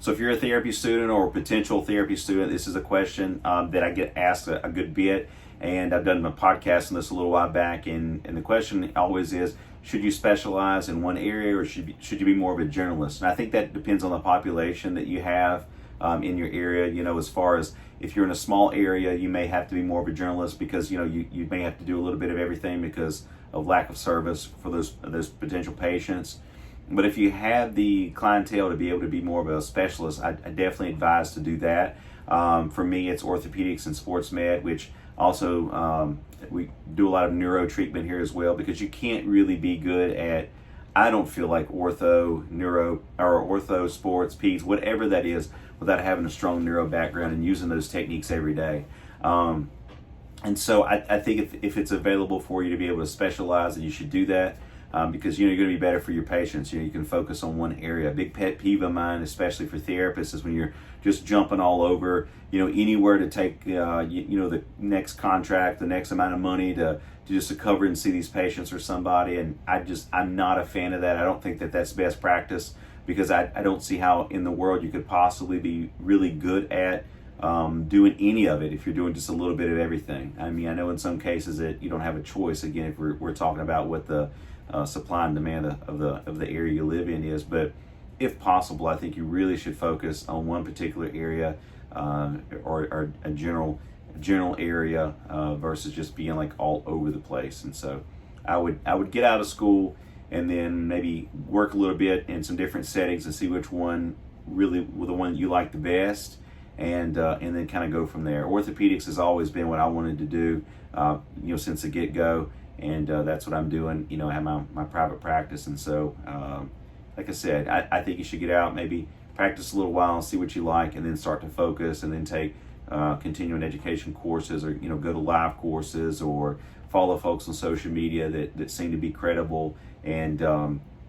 So if you're a therapy student or a potential therapy student, this is a question that I get asked a good bit, and I've done a podcast on this a little while back, and the question always is, should you specialize in one area, or should you be more of a generalist? And I think that depends on the population that you have in your area. You know, as far as if you're in a small area, you may have to be more of a generalist because, you know, you may have to do a little bit of everything because of lack of service for those potential patients. But if you have the clientele to be able to be more of a specialist, I definitely advise to do that. For me, it's orthopedics and sports med, which also we do a lot of neuro treatment here as well, because you can't really be good at, I don't feel like ortho, neuro, or ortho, sports, peds, whatever that is, without having a strong neuro background and using those techniques every day. And so I think if it's available for you to be able to specialize, then you should do that. Because, you know, you're going to be better for your patients. You know, you can focus on one area. A big pet peeve of mine, especially for therapists, is when you're just jumping all over, you know, anywhere to take, you know, the next contract, the next amount of money to just to cover and see these patients or somebody. And I'm not a fan of that. I don't think that that's best practice, because I don't see how in the world you could possibly be really good at doing any of it if you're doing just a little bit of everything. I mean, I know in some cases that you don't have a choice. Again, if we're talking about what the supply and demand of the area you live in is, but if possible, I think you really should focus on one particular area or a general area versus just being like all over the place. And so I would get out of school and then maybe work a little bit in some different settings and see which one really the one you like the best, and then kind of go from there. Orthopedics has always been what I wanted to do, you know, since the get-go. And that's what I'm doing. You know, I have my private practice. And so, like I said, I think you should get out, maybe practice a little while, see what you like, and then start to focus, and then take continuing education courses, or, you know, go to live courses, or follow folks on social media that seem to be credible, and,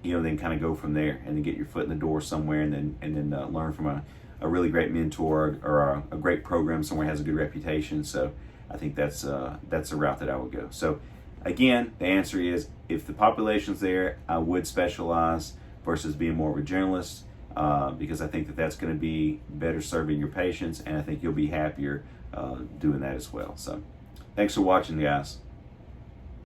you know, then kind of go from there, and then get your foot in the door somewhere, and then learn from a really great mentor, or a great program somewhere that has a good reputation. So I think that's a route that I would go. So again, the answer is, if the population's there, I would specialize versus being more of a generalist, because I think that that's going to be better serving your patients, and I think you'll be happier doing that as well. So thanks for watching, guys.